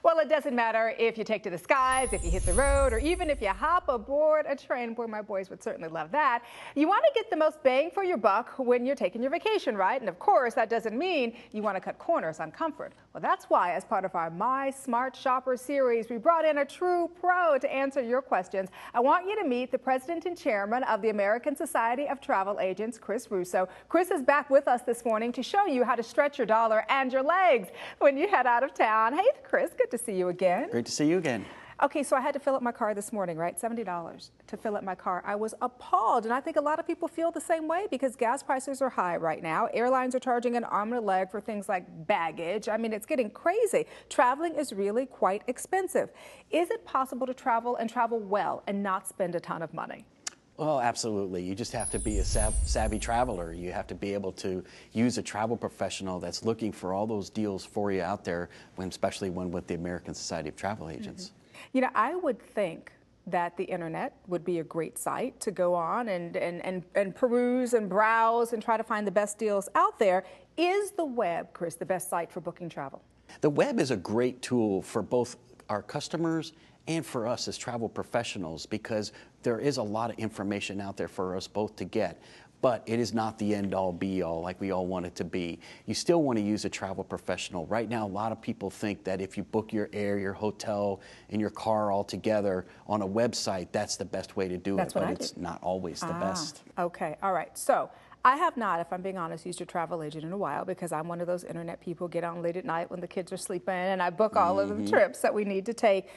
Well, it doesn't matter if you take to the skies, if you hit the road, or even if you hop aboard a train. Boy, my boys would certainly love that. You want to get the most bang for your buck when you're taking your vacation, right? And of course, that doesn't mean you want to cut corners on comfort. Well, that's why, as part of our My Smart Shopper series, we brought in a true pro to answer your questions. I want you to meet the president and chairman of the American Society of Travel Agents, Chris Russo. Chris is back with us this morning to show you how to stretch your dollar and your legs when you head out of town. Hey, Chris, good to see you again. Great to see you again. Okay, so I had to fill up my car this morning, right? $70 to fill up my car. I was appalled, and I think a lot of people feel the same way because gas prices are high right now. Airlines are charging an arm and a leg for things like baggage. I mean, it's getting crazy. Traveling is really quite expensive. Is it possible to travel and travel well and not spend a ton of money? Well, absolutely. You just have to be a savvy traveler. You have to be able to use a travel professional that's looking for all those deals for you out there, especially one with the American Society of Travel Agents. You know, I would think that the internet would be a great site to go on and peruse and browse and try to find the best deals out there. Is the web, Chris, the best site for booking travel? The web is a great tool for both our customers and for us as travel professionals because there is a lot of information out there for us both to get. But it is not the end-all, be-all like we all want it to be. You still want to use a travel professional. Right now, a lot of people think that if you book your air, your hotel, and your car all together on a website, that's the best way to do it. But it's not always the best. Okay, all right. So I have not, if I'm being honest, used a travel agent in a while because I'm one of those internet people, get on late at night when the kids are sleeping, and I book all of the trips that we need to take.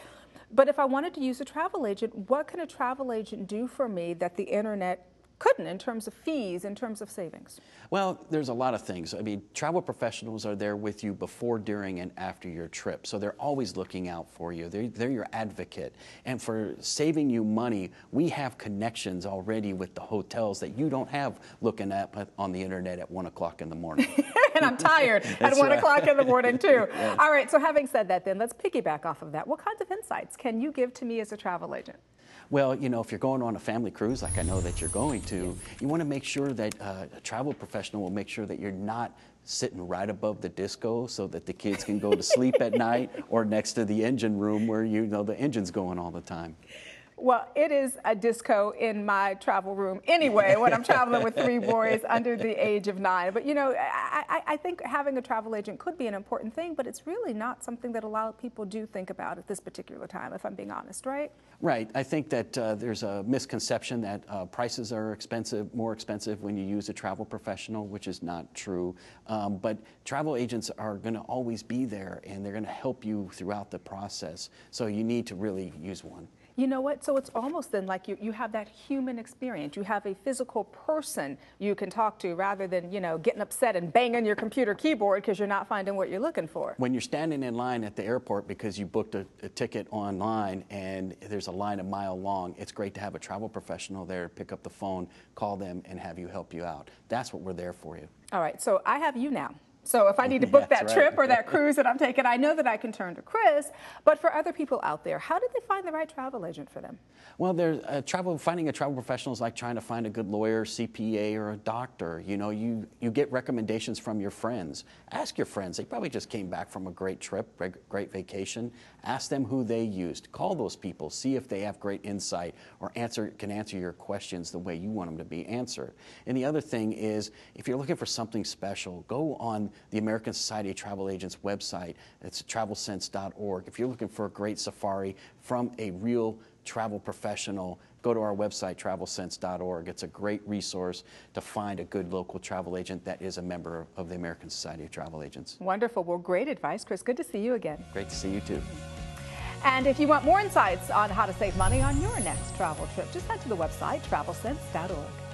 But if I wanted to use a travel agent, what can a travel agent do for me that the internet couldn't in terms of fees, in terms of savings? Well, there's a lot of things. I mean, travel professionals are there with you before, during, and after your trip. So they're always looking out for you. They're your advocate. And for saving you money, we have connections already with the hotels that you don't have looking at on the internet at 1 o'clock in the morning. And I'm tired at 1 o'clock in the morning, too. Yes. All right, so having said that, then, let's piggyback off of that. What kinds of insights can you give to me as a travel agent? Well, you know, if you're going on a family cruise, like I know that you're going to, you want to make sure that a travel professional will make sure that you're not sitting right above the disco so that the kids can go to sleep at night, or next to the engine room where you know the engine's going all the time. Well, it is a disco in my travel room anyway when I'm traveling with 3 boys under the age of 9. But, you know, I think having a travel agent could be an important thing, but it's really not something that a lot of people do think about at this particular time, if I'm being honest, right? Right. I think that there's a misconception that prices are expensive, more expensive when you use a travel professional, which is not true. But travel agents are going to always be there, and they're going to help you throughout the process. So you need to really use one. You know what? So it's almost then like you have that human experience. You have a physical person you can talk to rather than, you know, getting upset and banging your computer keyboard because you're not finding what you're looking for. When you're standing in line at the airport because you booked a ticket online and there's a line a mile long, it's great to have a travel professional there, pick up the phone, call them, and have you help you out. That's what we're there for you. All right. So I have you now. So if I need to book that trip or that cruise that I'm taking, I know that I can turn to Chris. But for other people out there, how did they find the right travel agent for them? Well, finding a travel professional is like trying to find a good lawyer, CPA, or a doctor. You know, you get recommendations from your friends. Ask your friends. They probably just came back from a great trip, great vacation. Ask them who they used. Call those people. See if they have great insight or can answer your questions the way you want them to be answered. And the other thing is, if you're looking for something special, go on the American Society of Travel Agents website. It's travelsense.org. If you're looking for a great safari from a real travel professional, go to our website, travelsense.org. It's a great resource to find a good local travel agent that is a member of the American Society of Travel Agents. Wonderful. Well, great advice, Chris. Good to see you again. Great to see you, too. And if you want more insights on how to save money on your next travel trip, just head to the website, travelsense.org.